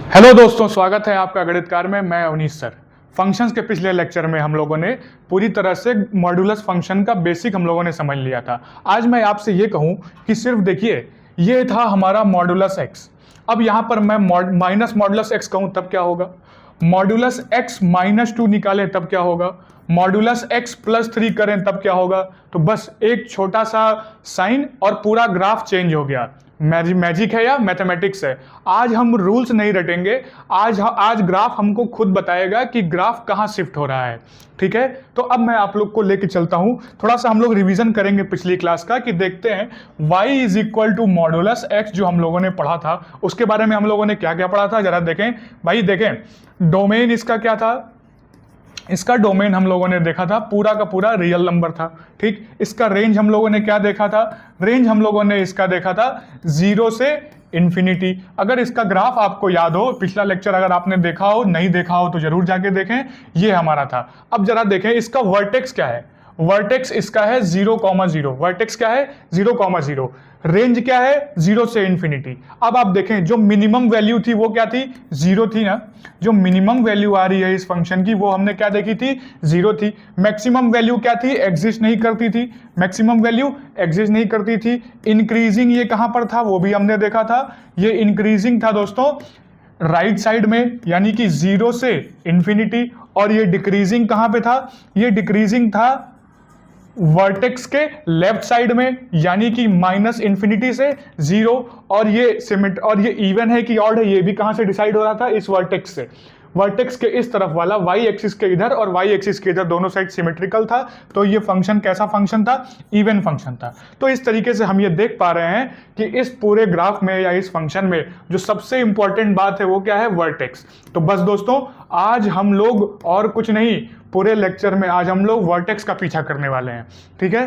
Hello दोस्तों, स्वागत है आपका गणितकार में। मैं अवनीश सर। फंक्शंस के पिछले लेक्चर में हम लोगों ने पूरी तरह से मॉड्यूलस फंक्शन का बेसिक हम लोगों ने समझ लिया था। आज मैं आपसे ये कहूँ कि सिर्फ देखिए, ये था हमारा मॉड्यूलस एक्स। अब यहाँ पर मैं माइनस मॉड्यूलस एक्स कहूँ तब क्या होगा, मॉड्यूलस एक्स माइनस 2 निकालें तब क्या होगा, मॉड्यूलस एक्स प्लस 3 करें तब क्या होगा। तो बस एक छोटा सा साइन और पूरा ग्राफ चेंज हो गया। मैजिक है या मैथमेटिक्स है। आज हम रूल्स नहीं रटेंगे, आज ग्राफ हमको खुद बताएगा कि ग्राफ कहाँ शिफ्ट हो रहा है। ठीक है, तो अब मैं आप लोग को लेके चलता हूं, थोड़ा सा हम लोग रिवीजन करेंगे पिछली क्लास का कि देखते हैं y is equal to modulus x जो हम लोगों ने पढ़ा था उसके बारे में हम लोगों ने क्या क्या पढ़ा था जरा देखें। भाई देखें, डोमेन इसका क्या था, इसका डोमेन हम लोगों ने देखा था पूरा का पूरा रियल नंबर था। ठीक, इसका रेंज हम लोगों ने क्या देखा था, रेंज हम लोगों ने इसका देखा था 0 से इन्फिनिटी। अगर इसका ग्राफ आपको याद हो, पिछला लेक्चर अगर आपने देखा हो, नहीं देखा हो तो जरूर जाके देखें, ये हमारा था। अब जरा देखें इसका वर्टेक्स क्या है, वर्टेक्स इसका है 0,0। वर्टेक्स क्या है 0,0। रेंज क्या है 0 से इन्फिनिटी। अब आप देखें जो मिनिमम वैल्यू थी वो क्या थी, 0 थी ना। जो मिनिमम वैल्यू आ रही है इस फंक्शन की वो हमने क्या देखी थी, 0 थी। मैक्सिमम वैल्यू क्या थी, एग्जिस्ट नहीं करती थी। मैक्सिमम वैल्यू एग्जिस्ट नहीं करती थी। इंक्रीजिंग ये कहां पर था वो भी हमने देखा था, ये इंक्रीजिंग था दोस्तों राइट साइड में, यानी कि 0 से इन्फिनिटी। और ये डिक्रीजिंग कहां पे था, ये डिक्रीजिंग था वर्टेक्स के लेफ्ट साइड में, यानी कि माइनस इन्फिनिटी से 0। और ये इवन है कि ऑड है ये भी कहां से डिसाइड हो रहा था, इस वर्टेक्स से। वर्टेक्स के इस तरफ वाला y एक्सिस के इधर और y एक्सिस के इधर दोनों साइड सिमेट्रिकल था। तो ये फंक्शन कैसा फंक्शन था, इवन फंक्शन था। तो इस तरीके से हम ये देख पा रहे हैं कि इस पूरे ग्राफ में या इस फंक्शन में जो सबसे इंपॉर्टेंट बात है वो क्या है, वर्टेक्स। तो बस दोस्तों, आज हम लोग और कुछ नहीं, पूरे लेक्चर में आज हम लोग वर्टेक्स का पीछा करने वाले हैं। ठीक है,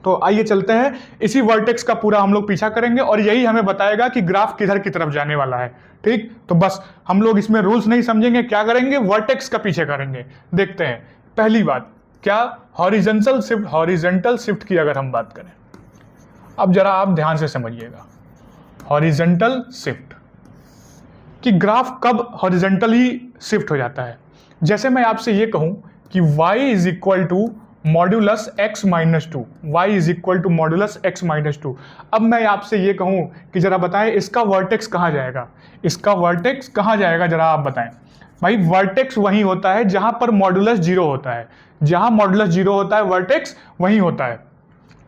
तो आइए चलते हैं, इसी वर्टेक्स का पूरा हम लोग पीछा करेंगे और यही हमें बताएगा कि ग्राफ किधर की तरफ जाने वाला है। ठीक, तो बस हम लोग इसमें रूल्स नहीं समझेंगे, क्या करेंगे, वर्टेक्स का पीछे करेंगे। देखते हैं पहली बात क्या, हॉरिजॉन्टल शिफ्ट की अगर हम बात करें, अब जरा आप ध्यान से समझिएगा, हॉरिजॉन्टल शिफ्ट कि ग्राफ कब हॉरिजॉन्टली शिफ्ट हो जाता है। जैसे मैं आपसे ये कहूं कि y is equal to modulus x minus 2, y is equal to modulus x minus 2। अब मैं आपसे ये कहूं कि जरा बताएं इसका वर्टेक्स कहां जाएगा, इसका वर्टेक्स कहां जाएगा, जरा आप बताएं। भाई वर्टेक्स वही होता है जहां पर मॉड्यूलस 0 होता है, जहां मॉड्यूलस 0 होता है वर्टेक्स वही होता है।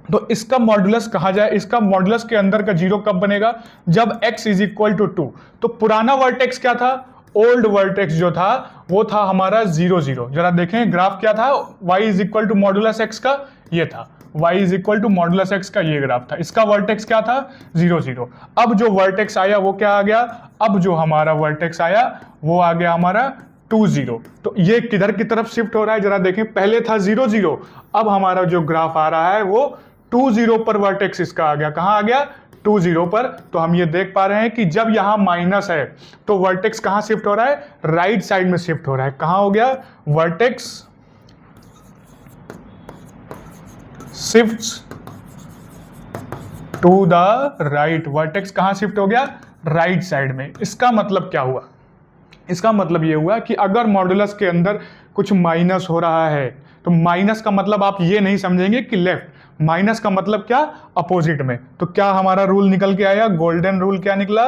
तो इसका मॉड्यूलस कहा जाए, इसका मॉड्यूलस के अंदर का 0 कब बनेगा, जब x इज इक्वल टू 2। तो पुराना वर्टेक्स क्या था, ओल्ड वर्टेक्स जो था वो था हमारा 0 0। जरा देखें ग्राफ क्या था, y is equal to modulus x का ये था, y is equal to modulus x का ये ग्राफ था। इसका वर्टेक्स क्या था 0 0। अब जो वर्टेक्स आया वो क्या आ गया, अब जो हमारा वर्टेक्स आया वो आ गया हमारा 2 0। तो ये किधर की तरफ शिफ्ट हो रहा है जरा देखें, पहले था 0 0, अब हमारा जो ग्राफ आ रहा है वो 2 0 पर वर्टेक्स इसका आ गया। कहां आ गया, 2 0 पर। तो हम ये देख पा रहे हैं कि जब यहां माइनस है तो वर्टेक्स कहां शिफ्ट हो रहा है, राइट साइड में शिफ्ट हो रहा है। कहां हो गया, vertex shifts to the right, vertex कहां शिफ्ट हो गया, राइट साइड में। इसका मतलब क्या हुआ, इसका मतलब ये हुआ कि अगर मॉड्यूलस के अंदर कुछ माइनस हो रहा है तो माइनस का मतलब आप ये नहीं समझेंगे कि लेफ्ट, माइनस का मतलब क्या, अपोजिट में। तो क्या हमारा रूल निकल के आया, गोल्डन रूल क्या निकला,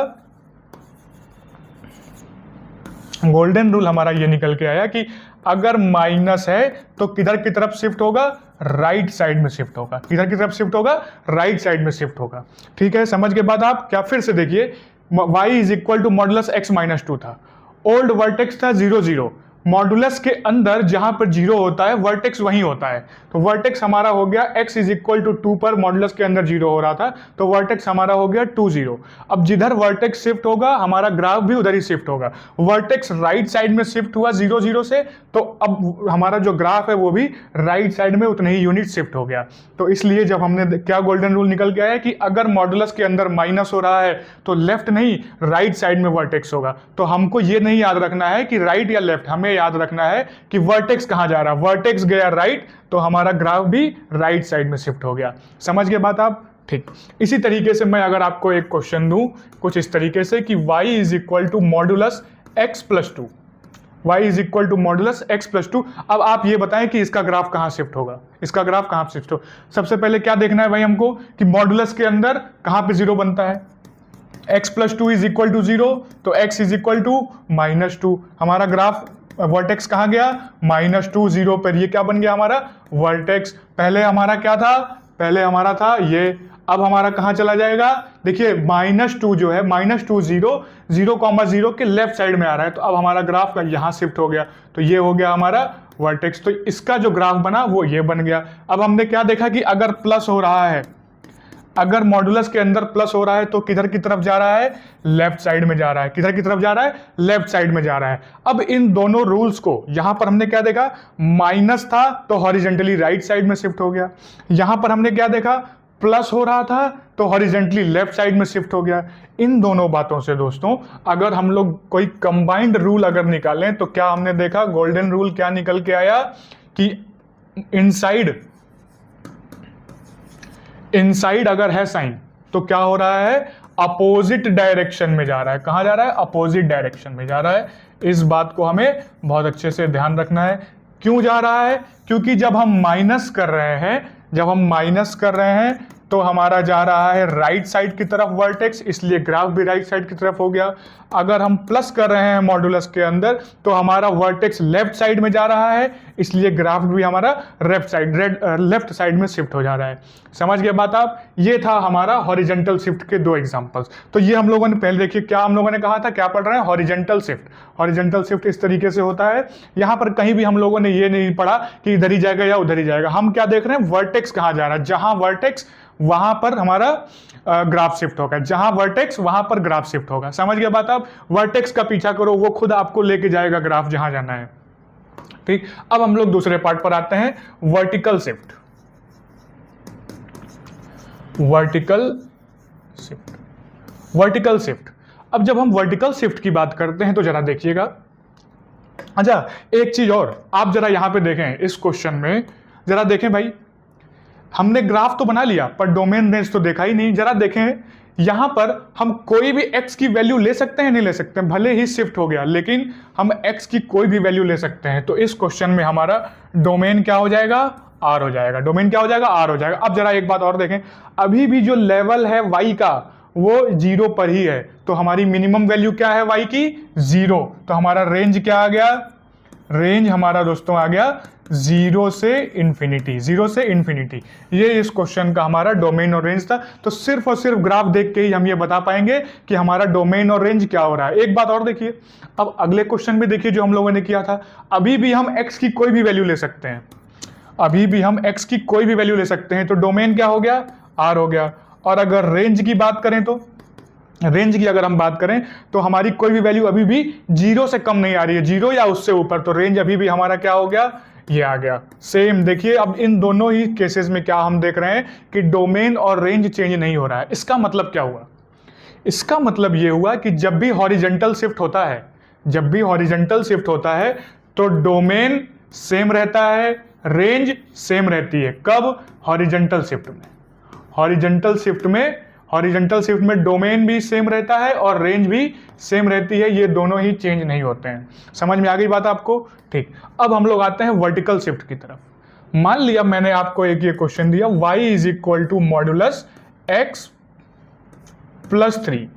गोल्डन रूल हमारा ये निकल के आया कि अगर माइनस है तो किधर की तरफ शिफ्ट होगा, राइट साइड में शिफ्ट होगा। किधर की तरफ शिफ्ट होगा, राइट साइड में शिफ्ट होगा। ठीक है, समझ के बाद आप क्या फिर से देखिए, y is equal to modulus x minus 2 था, ओल्ड वर्टेक्स था 0 0। मॉड्यूलस के अंदर जहां पर 0 होता है वर्टेक्स वही होता है। तो वर्टेक्स हमारा हो गया x इज इक्वल टू 2 पर, मॉड्यूलस के अंदर 0 हो रहा था तो वर्टेक्स हमारा हो गया 2 0। अब जिधर वर्टेक्स शिफ्ट होगा हमारा ग्राफ भी उधर ही शिफ्ट होगा। वर्टेक्स राइट साइड में शिफ्ट हुआ 0 0 से, तो अब हमारा जो ग्राफ है वो भी राइट साइड में उतने ही यूनिट शिफ्ट हो गया। तो इसलिए जब हमने क्या गोल्डन रूल निकल के आया कि अगर मॉड्यूलस के अंदर माइनस हो रहा है तो लेफ्ट नहीं राइट साइड में वर्टेक्स होगा। तो हमको ये नहीं याद रखना है कि राइट या लेफ्ट, हमें याद रखना है कि वर्टेक्स कहां जा रहा है, वर्टेक्स गया राइट तो हमारा ग्राफ भी राइट साइड में शिफ्ट हो गया। समझ गए बात आप, ठीक, इसी तरीके से मैं अगर आपको एक क्वेश्चन दूं कुछ इस तरीके से कि y is equal to modulus x plus two, y is equal to modulus x plus two. अब आप ये बताएं कि इसका ग्राफ कहाँ शिफ्ट होगा, इसका ग्राफ कहाँ शिफ्ट हो। सबसे पहले क्या देखना है भाई हमको कि मॉडुलस के अंदर कहाँ पे जीरो बनता है, x plus two is equal to zero, तो x is equal to minus two. हमारा ग्राफ वर्टेक्स कहाँ गया, -2 0 पर, ये क्या बन गया हमारा वर्टेक्स। पहले हमारा क्या था, पहले हमारा था ये, अब हमारा कहाँ चला जाएगा, देखिए -2 जो है -2 0 0,0 के लेफ्ट साइड में आ रहा है, तो अब हमारा ग्राफ का यहाँ शिफ्ट हो गया, तो ये हो गया हमारा वर्टेक्स। तो इसका जो ग्राफ बना वो ये बन गया। अब हमने क्या देखा कि अगर प्लस हो रहा है, अगर मॉडुलस के अंदर प्लस हो रहा है तो किधर की तरफ जा रहा है, लेफ्ट साइड में जा रहा है। किधर की तरफ जा रहा है, लेफ्ट साइड में जा रहा है। अब इन दोनों रूल्स को यहां पर हमने क्या देखा, माइनस था तो हॉरिजेंटली राइट साइड में शिफ्ट हो गया। यहां पर हमने क्या देखा, प्लस हो रहा था तो हॉरिजेंटली लेफ्ट साइड में शिफ्ट हो गया। इन दोनों बातों से दोस्तों अगर हम लोग कोई कंबाइंड रूल अगर निकालें तो क्या हमने देखा, गोल्डन रूल क्या निकल के आया कि इनसाइड अगर है साइन तो क्या हो रहा है, अपोजिट डायरेक्शन में जा रहा है। कहां जा रहा है, अपोजिट डायरेक्शन में जा रहा है। इस बात को हमें बहुत अच्छे से ध्यान रखना है। क्यों जा रहा है, क्योंकि जब हम माइनस कर रहे हैं, जब हम माइनस कर रहे हैं तो हमारा जा रहा है राइट साइड की तरफ वर्टेक्स, इसलिए ग्राफ भी राइट साइड की तरफ हो गया। अगर हम प्लस कर रहे हैं मॉडुलस के अंदर तो हमारा वर्टेक्स लेफ्ट साइड में जा रहा है, इसलिए ग्राफ भी हमारा लेफ्ट साइड में शिफ्ट हो जा रहा है। समझ गए बात आप। ये था हमारा हॉरिजेंटल शिफ्ट के दो एग्जांपल्स। तो ये हम लोगों ने पहले देखिए क्या हम लोगों ने कहा था, क्या पढ़ रहे हैं, हॉरिजेंटल शिफ्ट। हॉरिजेंटल शिफ्ट इस तरीके से होता है। यहां पर कहीं भी हम लोगों ने ये नहीं पढ़ा कि इधर ही जाएगा या उधर ही जाएगा। हम क्या देख रहे हैं, वर्टेक्स कहां जा रहा है, जहां वर्टेक्स वहां पर हमारा ग्राफ शिफ्ट होगा, जहां वर्टेक्स वहां पर ग्राफ शिफ्ट होगा। समझ गए बात आप। वर्टेक्स का पीछा करो, वो खुद आपको लेके जाएगा ग्राफ जहां जाना है। ठीक, अब हम लोग दूसरे पार्ट पर आते हैं, vertical shift. Vertical shift, vertical shift. अब जब हम वर्टिकल शिफ्ट की बात करते हैं तो जरा देखिएगा। अच्छा, एक चीज और आप जरा यहां पे देखें, इस क्वेश्चन में जरा देखें भाई, हमने ग्राफ तो बना लिया पर डोमेन रेंज तो देखा ही नहीं। जरा देखें यहां पर हम कोई भी x की वैल्यू ले सकते हैं, नहीं ले सकते हैं, भले ही शिफ्ट हो गया लेकिन हम x की कोई भी वैल्यू ले सकते हैं। तो इस क्वेश्चन में हमारा डोमेन क्या हो जाएगा, r हो जाएगा। डोमेन क्या हो जाएगा, r हो जाएगा। अब जरा एक बात और देखें, अभी भी जो लेवल है y का वो 0 पर ही है, तो हमारी मिनिमम वैल्यू क्या है y की, 0। तो हमारा रेंज क्या आ गया, रेंज हमारा दोस्तों आ गया 0 से इंफिनिटी, 0 से इंफिनिटी। ये इस क्वेश्चन का हमारा डोमेन और रेंज था। तो सिर्फ और सिर्फ ग्राफ देख के ही हम ये बता पाएंगे कि हमारा डोमेन और रेंज क्या हो रहा है। एक बात और देखिए, अब अगले क्वेश्चन भी देखिए जो हम लोगों ने किया था। अभी भी हम x की कोई भी वैल्यू ले सकते हैं, अभी भी हम x की कोई भी वैल्यू ले सकते हैं, तो डोमेन क्या हो गया, r हो गया। और अगर रेंज की बात करें तो रेंज की अगर हम बात करें तो हमारी कोई भी वैल्यू अभी भी 0 से कम नहीं आ रही है, 0 या उससे ऊपर, तो रेंज अभी भी हमारा क्या हो गया, ये आ गया। सेम देखिए, अब इन दोनों ही केसेस में क्या हम देख रहे हैं कि डोमेन और रेंज चेंज नहीं हो रहा है। इसका मतलब क्या हुआ, इसका मतलब ये हुआ कि जब भी हॉरिजेंटल शिफ्ट होता है, जब भी हॉरिजेंटल शिफ्ट होता है तो डोमेन सेम रहता है, रेंज सेम रहती है। कब, हॉरिजेंटल शिफ्ट में। हॉरिजेंटल शिफ्ट में डोमेन भी सेम रहता है और रेंज भी सेम रहती है, ये दोनों ही चेंज नहीं होते हैं। समझ में आ गई बात आपको। ठीक, अब हम लोग आते हैं वर्टिकल शिफ्ट की तरफ। मान लिया मैंने आपको एक ये क्वेश्चन दिया, y is equal to modulus x plus 3,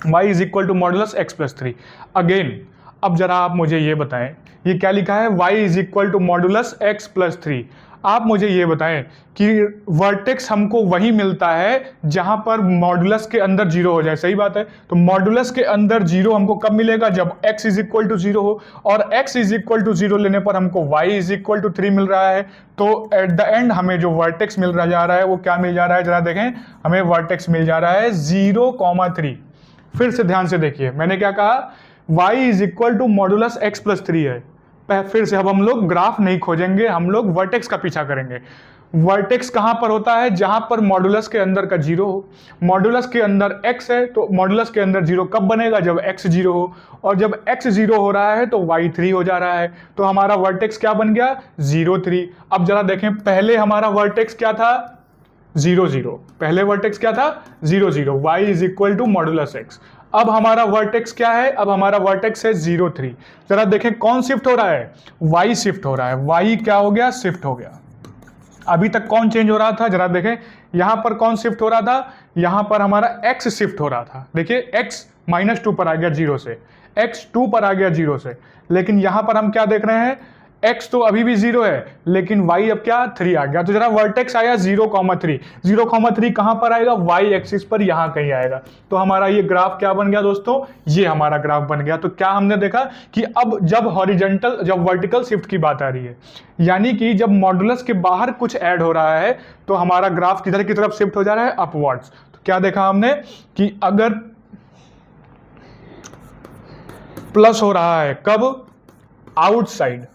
y is equal to modulus x plus 3। Again अब जरा आप मुझे ये बताएं, ये क्या लिखा है, y is equal to modulus x plus 3। आप मुझे ये बताएं कि वर्टेक्स हमको वही मिलता है जहां पर मॉडुलस के अंदर 0 हो जाए। सही बात है, तो मॉडुलस के अंदर 0 हमको कब मिलेगा, जब x इज इक्वल टू 0 हो, और x इज इक्वल टू 0 लेने पर हमको y इज इक्वल टू 3 मिल रहा है। तो एट द एंड हमें जो वर्टेक्स मिल रहा जा रहा है वो क्या मिल जा रहा है, जरा देखें, हमें वर्टेक्स मिल जा रहा है 0,3। फिर से ध्यान से देखिए, मैंने क्या कहा, y is equal to modulus x plus 3 है। फिर से अब हम लोग ग्राफ नहीं खोजेंगे, हम लोग वर्टेक्स का पीछा करेंगे। वर्टेक्स कहां पर होता है, जहां पर मॉडुलस के अंदर का 0 हो। मॉडुलस के अंदर x है तो मॉडुलस के अंदर 0 कब बनेगा, जब x 0 हो, और जब x 0 हो रहा है तो y 3 हो जा रहा है। तो हमारा वर्टेक्स क्या बन गया, 0 3। अब जरा देखें, पहले हमारा वर्टेक्स क्या था, 0 0, पहले वर्टेक्स क्या था 0 0, y is equal to modulus x। अब हमारा वर्टेक्स क्या है, अब हमारा वर्टेक्स है 0 3। जरा देखें कौन शिफ्ट हो रहा है, y शिफ्ट हो रहा है, y क्या हो गया, शिफ्ट हो गया। अभी तक कौन चेंज हो रहा था, जरा देखें यहां पर कौन शिफ्ट हो रहा था, यहां पर हमारा x शिफ्ट हो रहा था। देखिए x -2 पर आ गया 0 से, x 2 पर आ गया 0 से, लेकिन यहां पर हम क्या देख रहे हैं, x तो अभी भी 0 है लेकिन y अब क्या 3 आ गया। तो जरा वर्टेक्स आया 0,3, 0,3 कहां पर आएगा, y एक्सिस पर यहां कहीं आएगा। तो हमारा ये ग्राफ क्या बन गया दोस्तों, ये हमारा ग्राफ बन गया। तो क्या हमने देखा कि अब जब हॉरिजॉन्टल, जब वर्टिकल शिफ्ट की बात आ रही है, यानी कि जब मॉडुलस के बाहर कुछ ऐड हो रहा है तो हमारा ग्राफ किधर की तरफ शिफ्ट हो जा रहा है, अपवर्ड्स। तो क्या देखा हमने कि अगर प्लस हो रहा है कब, आउटसाइड,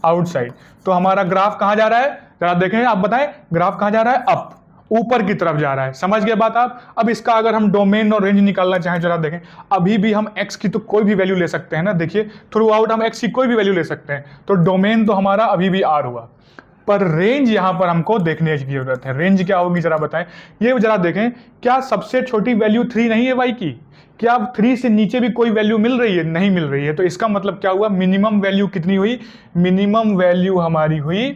आउटसाइड, तो हमारा ग्राफ कहां जा रहा है, जरा देखें आप बताएं, ग्राफ कहां जा रहा है, अप, ऊपर की तरफ जा रहा है। समझ गए बात आप। अब इसका अगर हम डोमेन और रेंज निकालना चाहें, जरा देखें, अभी भी हम x की तो कोई भी वैल्यू ले सकते हैं ना, देखिए थ्रू आउट हम x की कोई भी वैल्यू ले सकते हैं। तो डोमेन तो हमारा अभी भी r हुआ, पर रेंज यहां पर हमको देखने की जरूरत है। रेंज क्या होगी जरा बताएं, ये जरा देखें, क्या सबसे छोटी वैल्यू 3 नहीं है y की, क्या अब 3 से नीचे भी कोई वैल्यू मिल रही है, नहीं मिल रही है। तो इसका मतलब क्या हुआ, मिनिमम वैल्यू कितनी हुई, मिनिमम वैल्यू हमारी हुई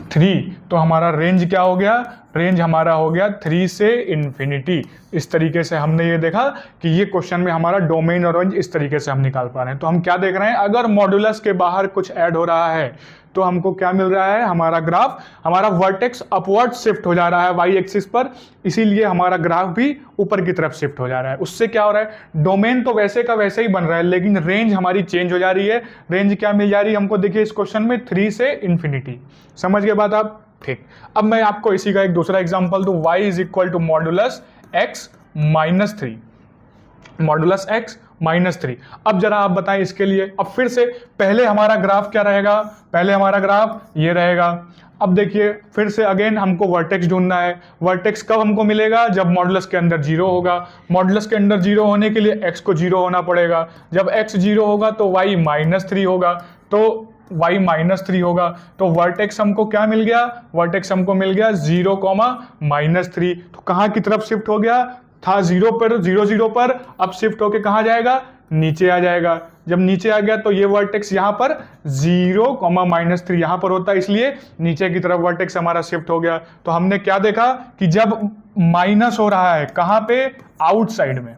3। तो हमारा रेंज क्या हो गया, रेंज हमारा हो गया 3 से इंफिनिटी। इस तरीके से हमने ये देखा कि ये क्वेश्चन में हमारा डोमेन और रेंज इस तरीके से हम निकाल पा रहे हैं। तो हम क्या देख रहे हैं, अगर मॉडुलस के बाहर कुछ ऐड हो रहा है तो हमको क्या मिल रहा है, हमारा ग्राफ, हमारा वर्टेक्स अपवर्ड शिफ्ट हो जा रहा है y एक्सिस पर, इसीलिए हमारा ग्राफ भी ऊपर की तरफ शिफ्ट हो जा रहा है। उससे क्या हो रहा है, डोमेन तो वैसे का वैसे ही बन रहा है लेकिन रेंज हमारी चेंज हो जा रही है। रेंज क्या मिल जा रही है हमको, देखिए इस क्वेश्चन में 3 से इंफिनिटी। समझ गए बात आप, ठीक। अब मैं आपको इसी का एक दूसरा एग्जांपल दूं, y is equal to modulus x -3, modulus x -3। अब जरा आप बताएं इसके लिए, अब फिर से पहले हमारा ग्राफ क्या रहेगा, पहले हमारा ग्राफ ये रहेगा। अब देखिए फिर से अगेन हमको वर्टेक्स ढूंढना है। वर्टेक्स कब हमको मिलेगा, जब मॉडुलस के अंदर 0 होगा। मॉडुलस के अंदर 0 होने के लिए x को 0 होना पड़ेगा। जब x 0 होगा तो y -3 होगा, तो y -3 होगा। तो वर्टेक्स हमको क्या मिल गया, वर्टेक्स हमको मिल गया 0, -3। तो कहाँ की तरफ शिफ्ट हो गया, था 0 पर, 0 0 पर, अब शिफ्ट होके कहाँ जाएगा, नीचे आ जाएगा। जब नीचे आ गया तो ये वर्टेक्स यहाँ पर 0, -3 यहाँ पर होता है, इसलिए नीचे की तरफ वर्टेक्स हमारा शिफ्ट हो गया। तो हमने क्या देखा कि जब माइनस हो रहा है, कहाँ पे, आउटसाइड में,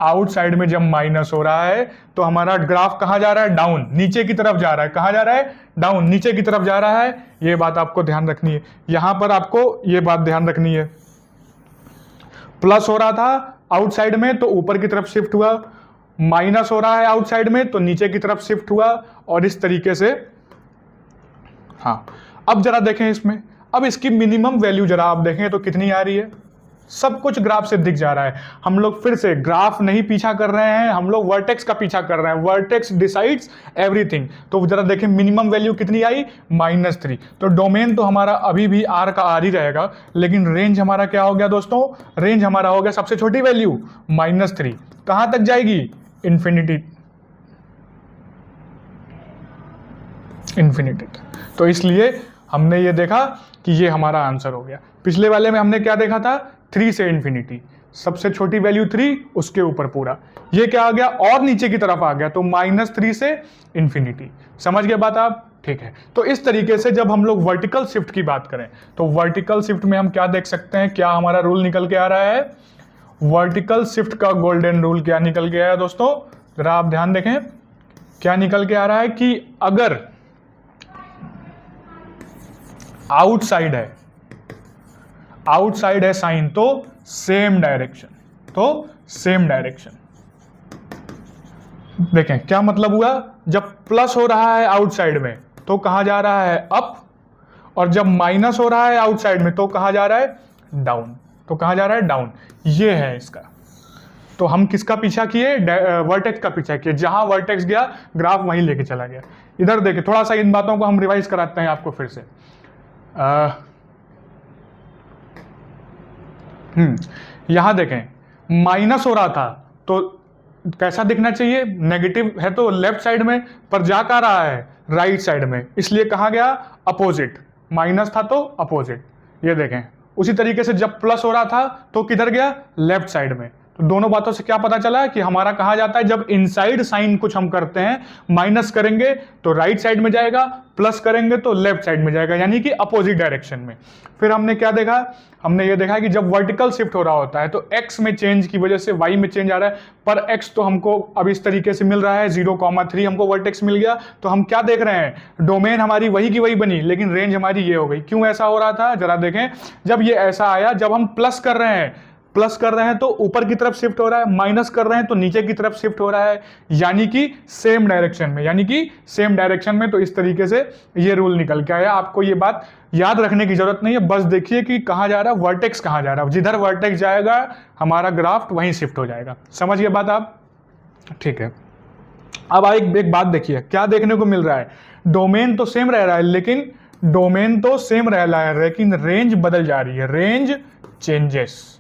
आउटसाइड में जब माइनस हो रहा है तो हमारा ग्राफ कहां जा रहा है, डाउन, नीचे की तरफ जा रहा है। कहां जा रहा है, डाउन, नीचे की तरफ जा रहा है। ये बात आपको ध्यान रखनी है, यहां पर आपको ये बात ध्यान रखनी है। प्लस हो रहा था आउटसाइड में तो ऊपर की तरफ शिफ्ट हुआ, माइनस हो रहा है आउटसाइड में तो नीचे की तरफ शिफ्ट हुआ, और इस तरीके से। हाँ, अब जरा देखें इसमें, अब इसकी मिनिमम वैल्यू जरा आप देखें तो कितनी आ रही है, सब कुछ ग्राफ से दिख जा रहा है। हम लोग फिर से ग्राफ नहीं पीछा कर रहे हैं, हम लोग वर्टेक्स का पीछा कर रहे हैं। Vertex decides everything. तो जरा देखें मिनिमम वैल्यू कितनी आई, -3। तो डोमेन तो हमारा अभी भी r का r ही रहेगा, लेकिन रेंज हमारा क्या हो गया दोस्तों, रेंज हमारा हो गया सबसे छोटी वैल्यू -3। कहां तक जाएगी, इंफिनिटी, इंफिनिटी। तो इसलिए हमने ये देखा कि ये हमारा आंसर हो गया। पिछले वाले में हमने क्या देखा था, 3 से इंफिनिटी, सबसे छोटी वैल्यू 3, उसके ऊपर पूरा। ये क्या आ गया, और नीचे की तरफ आ गया, तो -3 से इंफिनिटी। समझ गए बात आप, ठीक है। तो इस तरीके से जब हम लोग वर्टिकल शिफ्ट की बात करें तो वर्टिकल शिफ्ट में हम क्या देख सकते हैं, क्या हमारा रूल निकल के आ रहा है, वर्टिकल शिफ्ट का गोल्डन रूल क्या निकल के आया दोस्तों, जरा आप ध्यान देखें। क्या निकल के आ रहा है कि अगर आउटसाइड है, आउटसाइड है साइन तो सेम डायरेक्शन, तो सेम डायरेक्शन। देखें क्या मतलब हुआ, जब प्लस हो रहा है आउटसाइड में तो कहां जा रहा है, अप, और जब माइनस हो रहा है आउटसाइड में तो कहां जा रहा है, डाउन। तो कहां जा रहा है, डाउन। ये है इसका। तो हम किसका पीछा किए, वर्टेक्स का पीछा किए, जहां वर्टेक्स गया ग्राफ वहीं लेके चला गया। इधर देखिए थोड़ा सा इन बातों को हम रिवाइज कराते हैं आपको फिर से। यहां देखें माइनस हो रहा था तो कैसा दिखना चाहिए, नेगेटिव है तो लेफ्ट साइड में, पर जा कहां रहा है, राइट साइड में, इसलिए कहां गया, अपोजिट। माइनस था तो अपोजिट, ये देखें। उसी तरीके से जब प्लस हो रहा था तो किधर गया, लेफ्ट साइड में। तो दोनों बातों से क्या पता चला कि हमारा कहा जाता है जब इनसाइड साइन कुछ हम करते हैं, माइनस करेंगे तो राइट साइड में जाएगा, प्लस करेंगे तो लेफ्ट साइड में जाएगा, यानी कि अपोजिट डायरेक्शन में। फिर हमने क्या देखा, हमने ये देखा कि जब वर्टिकल शिफ्ट हो रहा होता है तो एक्स में चेंज की वजह से वाई में चेंज आ रहा है, पर एक्स तो हमको अब इस तरीके से मिल रहा है 0,3 हमको वर्टेक्स मिल गया। तो हम क्या देख रहे हैं, डोमेन हमारी वही की वही बनी, लेकिन रेंज हमारी ये हो गई। क्यों ऐसा हो रहा था जरा देखें, जब ये ऐसा आया, जब हम प्लस कर रहे हैं तो ऊपर की तरफ शिफ्ट हो रहा है, माइनस कर रहे हैं तो नीचे की तरफ शिफ्ट हो रहा है, यानी कि सेम डायरेक्शन में। तो इस तरीके से ये रूल निकल के आया। आपको ये बात याद रखने की जरूरत नहीं है, बस देखिए कि कहां जा रहा है, वर्टेक्स कहां जा रहा है। जिधर वर्टेक्स जाएगा हमारा ग्राफ वहीं शिफ्ट हो जाएगा। समझ गए बात आप? ठीक है। अब एक बात देखिए, क्या देखने को मिल रहा है, डोमेन तो सेम रह रहा है, लेकिन रेंज बदल जा रही है। रेंज चेंजेस,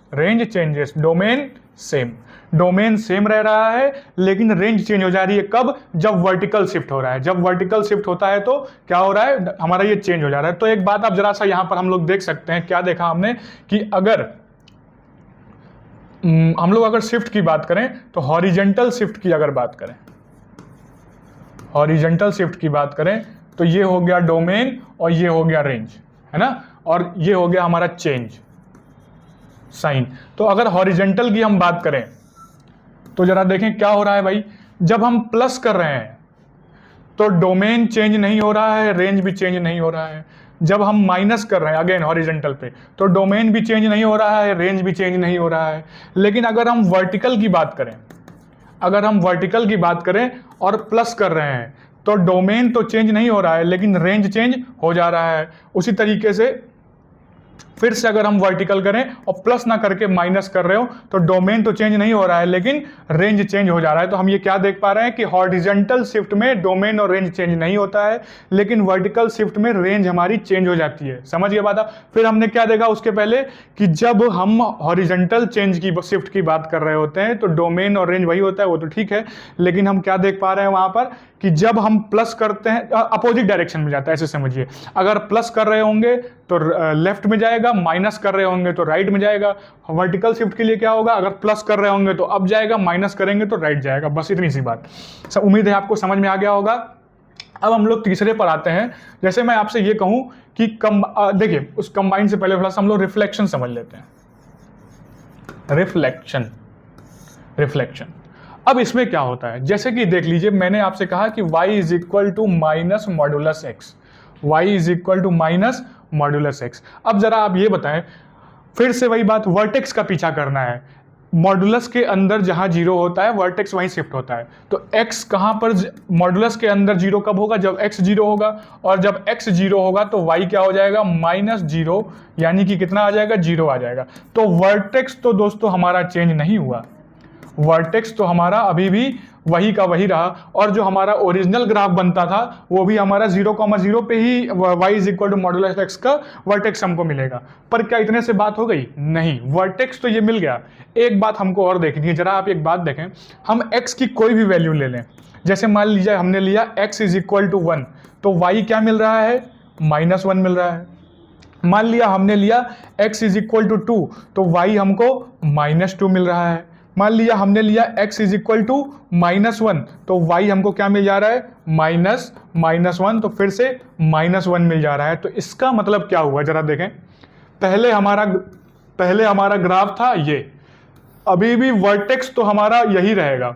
डोमेन सेम रह रहा है, लेकिन रेंज चेंज हो जा रही है। कब? जब वर्टिकल शिफ्ट हो रहा है। जब वर्टिकल शिफ्ट होता है तो क्या हो रहा है, हमारा ये चेंज हो जा रहा है। तो एक बात आप जरा सा यहां पर हम लोग देख सकते हैं, क्या देखा हमने कि अगर हम लोग अगर शिफ्ट की बात करें तो हॉरिजेंटल शिफ्ट की अगर बात करें तो ये हो गया डोमेन और ये हो गया रेंज, है ना, और ये हो गया हमारा चेंज साइन। तो अगर हॉरिजेंटल की हम बात करें तो जरा देखें क्या हो रहा है भाई, जब हम प्लस कर रहे हैं तो डोमेन चेंज नहीं हो रहा है, रेंज भी चेंज नहीं हो रहा है। जब हम माइनस कर रहे हैं अगेन हॉरिजेंटल पे, तो डोमेन भी चेंज नहीं हो रहा है, रेंज भी चेंज नहीं हो रहा है। लेकिन अगर हम वर्टिकल की बात करें और प्लस कर रहे हैं तो डोमेन तो चेंज नहीं हो रहा है, लेकिन रेंज चेंज हो जा रहा है। उसी तरीके से फिर से अगर हम वर्टिकल करें और प्लस ना करके माइनस कर रहे हो तो डोमेन तो चेंज नहीं हो रहा है, लेकिन रेंज चेंज हो जा रहा है। तो हम ये क्या देख पा रहे हैं कि हॉरिजॉन्टल शिफ्ट में डोमेन और रेंज चेंज नहीं होता है, लेकिन वर्टिकल शिफ्ट में रेंज हमारी चेंज हो जाती है। समझ गए बात? फिर हमने क्या देखा उसके पहले कि जब हम हॉरिजॉन्टल चेंज की शिफ्ट की बात कर रहे होते हैं तो डोमेन और रेंज वही होता है, वो तो ठीक है, लेकिन हम क्या देख पा रहे हैं वहां पर कि जब हम प्लस करते हैं अपोजिट डायरेक्शन में जाता है। ऐसे समझिए, अगर प्लस कर रहे होंगे तो लेफ्ट में जाएगा, माइनस कर रहे होंगे तो राइट में जाएगा। वर्टिकल शिफ्ट के लिए क्या होगा, अगर प्लस कर रहे होंगे तो अप जाएगा, माइनस करेंगे तो राइट जाएगा। बस इतनी सी बात। उम्मीद है आपको समझ में आ गया होगा। अब हम लोग तीसरे पर आते हैं। जैसे मैं आपसे ये कहूं कि देखिए, उस कंबाइन से पहले थोड़ा सा हम लोग रिफ्लेक्शन समझ लेते हैं। रिफ्लेक्शन अब इसमें क्या होता है, जैसे कि देख लीजिए, मैंने आपसे कहा कि y is equal to minus modulus x. अब जरा आप ये बताएं, फिर से वही बात, वर्टेक्स का पीछा करना है। मॉडुलस के अंदर जहां जीरो होता है वर्टेक्स वहीं शिफ्ट होता है। तो x कहां पर, मॉडुलस के अंदर जीरो कब होगा, जब x जीरो होगा, और जब x जीरो होगा तो y क्या हो जाएगा, माइनस जीरो, यानी कि कितना आ जाएगा, जीरो आ जाएगा। तो वर्टेक्स तो दोस्तों हमारा चेंज नहीं हुआ, वर्टेक्स तो हमारा अभी भी वही का वही रहा, और जो हमारा ओरिजिनल ग्राफ बनता था वो भी हमारा 0,0 पे ही y is equal to modulus x का वर्टेक्स हमको मिलेगा। पर क्या इतने से बात हो गई? नहीं, वर्टेक्स तो ये मिल गया। एक बात हमको और देखनी है, जरा आप एक बात देखें, हम x की कोई भी वैल्यू ले लें, जैसे मान लीजिए हमने लिया x इज इक्वल टू 1, तो y क्या मिल रहा है, -1 मिल रहा है। मान लिया हमने लिया x इज इक्वल टू 2, तो y हमको -2 मिल रहा है। मान लिया हमने लिया x इज इक्वल टू -1, तो y हमको क्या मिल जा रहा है, -1, तो फिर से -1 मिल जा रहा है। तो इसका मतलब क्या हुआ, जरा देखें, पहले हमारा ग्राफ था ये, अभी भी वर्टेक्स तो हमारा यही रहेगा,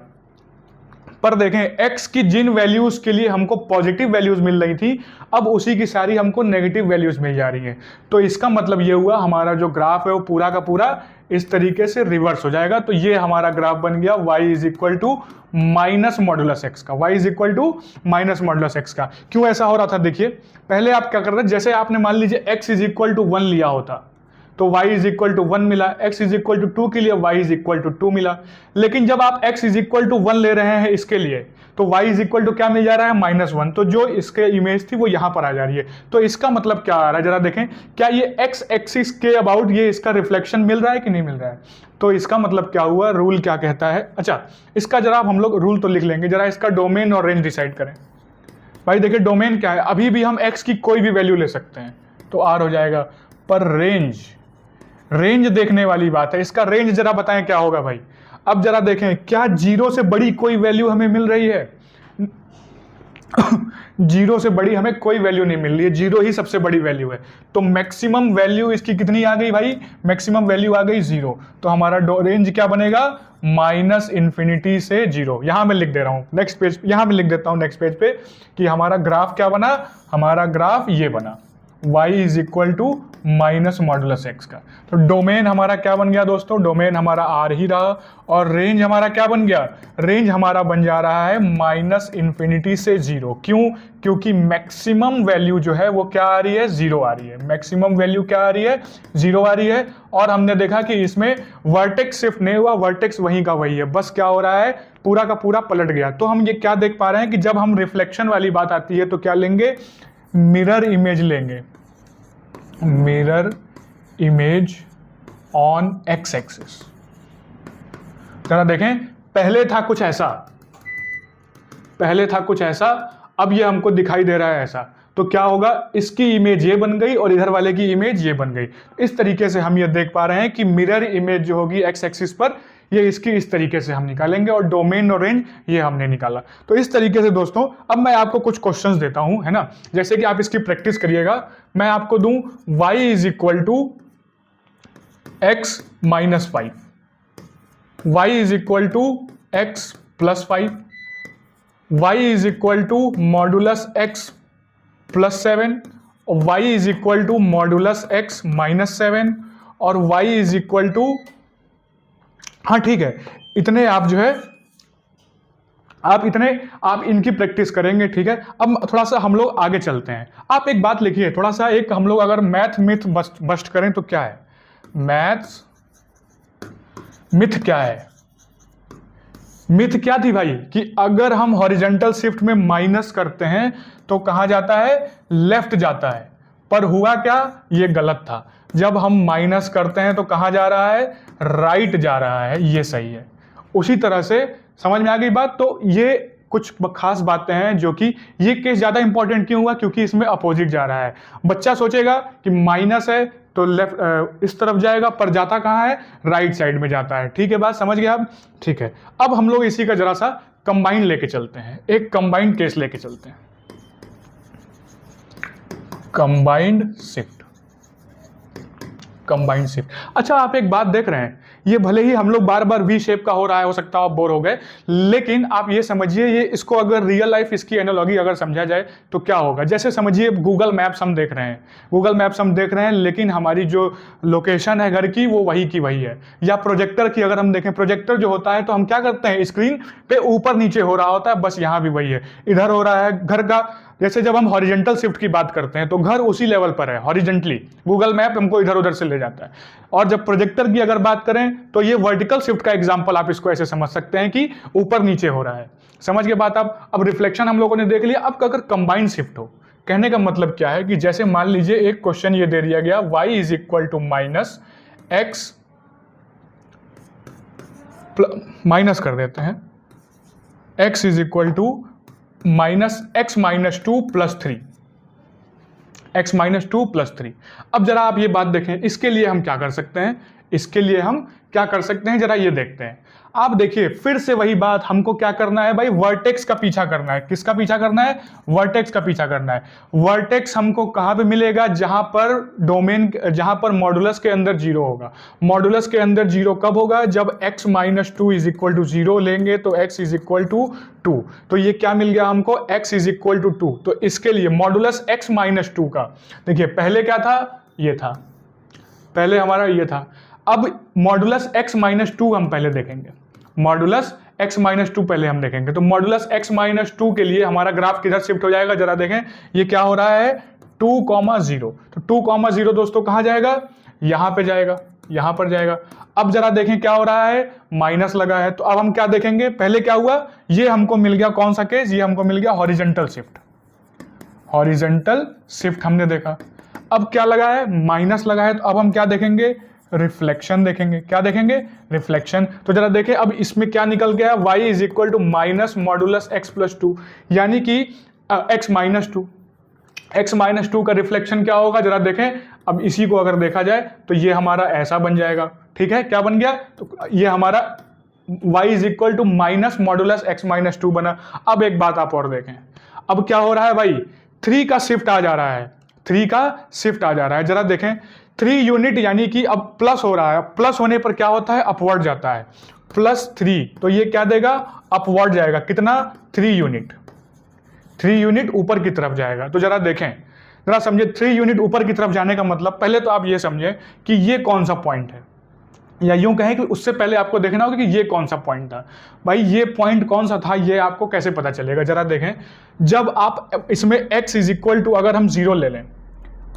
पर देखें x की जिन वैल्यूज के लिए हमको पॉजिटिव वैल्यूज मिल रही थी, अब उसी की सारी हमको नेगेटिव वैल्यूज मिल जा रही हैं। तो इसका मतलब ये हुआ, हमारा जो ग्राफ है वो पूरा का पूरा इस तरीके से रिवर्स हो जाएगा। तो ये हमारा ग्राफ बन गया y is equal to minus modulus x का, y is equal to minus modulus x का। क्यों ऐसा हो रहा था, देखिए, पहले आप क्या कर रहे थे, जैसे आपने मान लीजिए x इज इक्वल टू 1 लिया होता तो y इज इक्वल टू 1 मिला, x इज इक्वल टू 2 के लिए y इज इक्वल टू 2 मिला। लेकिन जब आप x इज इक्वल टू 1 ले रहे हैं इसके लिए, तो y इज इक्वल टू क्या मिल जा रहा है, -1, तो जो इसके इमेज थी वो यहां पर आ जा रही है। तो इसका मतलब क्या आ रहा है, जरा देखें, क्या ये x एक्सिस के अबाउट ये इसका रिफ्लेक्शन मिल रहा है कि नहीं मिल रहा है। तो इसका मतलब क्या हुआ, रूल क्या कहता है। अच्छा, इसका जरा हम लोग रूल तो लिख लेंगे, जरा इसका डोमेन और रेंज डिसाइड करें। भाई देखिए, डोमेन क्या है, अभी भी हम x की कोई भी वैल्यू ले सकते हैं, तो आर हो जाएगा। पर रेंज देखने वाली बात है, इसका रेंज जरा बताएं क्या होगा भाई। अब जरा देखें, क्या 0 से बड़ी कोई वैल्यू हमें मिल रही है? 0 से बड़ी हमें कोई वैल्यू नहीं मिल रही है, 0 ही सबसे बड़ी वैल्यू है। तो मैक्सिमम वैल्यू इसकी कितनी आ गई भाई? मैक्सिमम वैल्यू आ गई 0। तो हमारा रेंज क्या बनेगा? -∞ से 0। यहां मैं लिख दे रहा हूं नेक्स्ट पेज, यहां मैं लिख देता हूं नेक्स्ट पेज पे कि हमारा ग्राफ क्या बना। हमारा ग्राफ ये बना, y = -mod(x) का। तो डोमेन हमारा क्या बन गया दोस्तों? डोमेन हमारा R ही रहा। और रेंज हमारा क्या बन गया? रेंज हमारा बन जा रहा है -∞ से 0। क्यों? क्योंकि मैक्सिमम वैल्यू जो है वो क्या आ रही है? 0 आ रही है। मैक्सिमम वैल्यू क्या आ रही है? 0 आ रही है। और हमने देखा कि इसमें वर्टेक्स शिफ्ट नहीं हुआ, वर्टेक्स वहीं का वही है, बस क्या हो रहा है? पूरा का पूरा पलट गया। तो हम ये क्या देख पा रहे हैं कि जब हम रिफ्लेक्शन वाली बात आती है तो क्या लेंगे? मिरर इमेज लेंगे, mirror image on x axis. जरा देखें, पहले था कुछ ऐसा, अब ये हमको दिखाई दे रहा है ऐसा। तो क्या होगा? इसकी इमेज ये बन गई और इधर वाले की इमेज ये बन गई। इस तरीके से हम ये देख पा रहे हैं कि मिरर इमेज जो होगी एक्स एक्सिस पर, ये इसकी इस तरीके से हम निकालेंगे। और डोमेन और रेंज ये हमने निकाला। तो इस तरीके से दोस्तों, अब मैं आपको कुछ क्वेश्चंस देता हूं, है ना, जैसे कि आप इसकी प्रैक्टिस करिएगा। मैं आपको दूं y = x - 5, y = x + 5, y = (x + 7), y = (x - 7), और y हाँ ठीक है, इतने आप जो है आप इनकी प्रैक्टिस करेंगे, ठीक है। अब थोड़ा सा हम लोग आगे चलते हैं। आप एक बात लिखिए, थोड़ा सा एक हम लोग अगर मैथ मिथ बस्ट करें तो क्या है? मैथ्स मिथ क्या है? मिथ क्या थी भाई? कि अगर हम हॉरिजॉन्टल शिफ्ट में माइनस करते हैं तो कहां जाता है? लेफ्ट जाता है। पर हुआ क्या? ये गलत था। जब हम माइनस करते हैं तो कहां जा रहा है? राइट जा रहा है। ये सही है। उसी तरह से समझ में आ गई बात। तो ये कुछ खास बातें हैं जो कि ये केस ज्यादा इंपॉर्टेंट क्यों हुआ? क्योंकि इसमें अपोजिट जा रहा है। बच्चा सोचेगा कि माइनस है तो लेफ्ट इस तरफ जाएगा, पर जाता कहां है? राइट साइड में जाता है। ठीक है, बात समझ गए आप? ठीक है, अब हम लोग इसी का जरा सा कंबाइन लेके चलते हैं, एक कंबाइंड केस लेके चलते हैं। Combined shift. अच्छा, आप एक बात देख रहे हैं, ये भले ही हम लोग बार बार वी शेप का हो रहा है, हो सकता है आप बोर हो गए, लेकिन आप ये समझिए, ये इसको अगर रियल लाइफ इसकी एनालॉजी अगर समझा जाए तो क्या होगा। जैसे समझिए गूगल मैप्स हम देख रहे हैं, लेकिन हमारी जो लोकेशन है घर की वो वही की वही है। या प्रोजेक्टर की अगर हम देखें, प्रोजेक्टर जो होता है तो हम क्या करते हैं? स्क्रीन पे ऊपर नीचे हो रहा होता है, बस यहाँ भी वही है, इधर हो रहा है घर का। जैसे जब हम हॉरिजॉन्टल शिफ्ट की बात करते हैं तो घर उसी लेवल पर है हॉरिजॉन्टली, गूगल मैप हमको इधर उधर से ले जाता है। और जब प्रोजेक्टर की अगर बात करें तो ये वर्टिकल शिफ्ट का एग्जांपल आप इसको ऐसे समझ सकते हैं कि ऊपर नीचे हो रहा है। समझ के बात आप? अब रिफ्लेक्शन हम लोगों ने देख लिया। अब अगर कंबाइंड शिफ्ट हो, कहने का मतलब क्या है कि जैसे मान लीजिए एक क्वेश्चन ये दे दिया गया, y = (x) माइनस कर देते हैं, x = (x - 2 + 3), x - 2 + 3। अब जरा आप ये बात देखें, इसके लिए हम क्या कर सकते हैं? जरा ये देखते हैं। आप देखिए, फिर से वही बात, हमको क्या करना है भाई? वर्टेक्स का पीछा करना है। किसका पीछा करना है? वर्टेक्स का पीछा करना है। वर्टेक्स हमको कहां पे मिलेगा? जहां पर मॉडुलस के अंदर 0 होगा। मॉडुलस के अंदर 0 कब होगा? जब x - 2 = 0 लेंगे तो x = 2। तो ये क्या मिल गया हमको? x = 2। तो इसके लिए मॉडुलस x - 2 का, देखिए पहले क्या था? ये था, पहले हमारा ये था। अब मॉडुलस x - 2 हम पहले देखेंगे, मॉडुलस x - 2 पहले हम देखेंगे। तो मॉडुलस x - 2 के लिए हमारा ग्राफ किधर शिफ्ट हो जाएगा? जरा देखें, ये क्या हो रहा है? 2,0। तो 2,0 दोस्तों कहां जाएगा? यहां पे जाएगा, यहां पर जाएगा। अब जरा देखें क्या हो रहा है? माइनस लगा है। तो अब हम क्या देखेंगे? पहले क्या हुआ? ये हमको मिल गया कौन सा केस? ये हमको मिल गया हॉरिजॉन्टल शिफ्ट। हॉरिजॉन्टल शिफ्ट हमने देखा। अब क्या लगा है? माइनस लगा है। तो अब हम क्या देखेंगे? रिफ्लेक्शन देखेंगे। क्या देखेंगे? रिफ्लेक्शन। तो जरा देखें, अब इसमें क्या निकल गया? y = (-mod (x + 2), यानी कि x - 2। x-2 का रिफ्लेक्शन क्या होगा जरा देखें। अब इसी को अगर देखा जाए तो ये हमारा ऐसा बन जाएगा, ठीक है, क्या बन गया, तो ये हमारा y is equal to minus modulus x-2 बना। अब एक बात आप और देखें, अब क्या हो रहा है भाई, 3 का शिफ्ट आ जा रहा है, 3 का शिफ्ट आ जा रहा है, जरा देखें 3 यूनिट, यानी कि अब प्लस हो रहा है, प्लस होने पर क्या होता है, अपवर्ड जाता है, +3, तो ये क्या देगा, अपवर्ड जाएगा, कितना, 3 यूनिट, 3 यूनिट ऊपर की तरफ जाएगा। तो जरा देखें, जरा समझे, 3 यूनिट ऊपर की तरफ जाने का मतलब, पहले तो आप ये समझें कि ये कौन सा पॉइंट है, या यूं कहें कि उससे पहले आपको देखना होगा कि ये कौन सा पॉइंट था। भाई ये पॉइंट कौन सा था, ये आपको कैसे पता चलेगा, जरा देखें, जब आप इसमें x इज इक्वल टू, अगर हम 0 ले लें,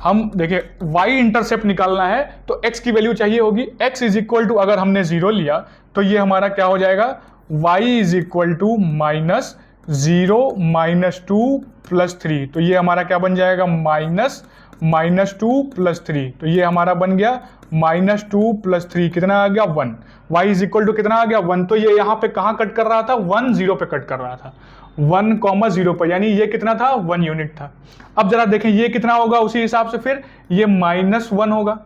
हम देखिए y इंटरसेप्ट निकालना है तो x की वैल्यू चाहिए होगी, x इज इक्वल टू अगर हमने 0 लिया तो ये हमारा क्या हो जाएगा, y is equal to minus 0 -2 +3, तो ये हमारा क्या बन जाएगा, -2 +3, तो ये हमारा बन गया -2 +3, कितना आ गया, 1, y इज इक्वल टू कितना आ गया, 1, तो ये यहाँ पे कहाँ कट कर रहा था, 1 0 पे कट कर रहा था, 1,0 पर, यानी ये कितना था, 1 यूनिट था। अब जरा देखें ये कितना होगा, उसी हिसाब से फिर ये -1 होगा,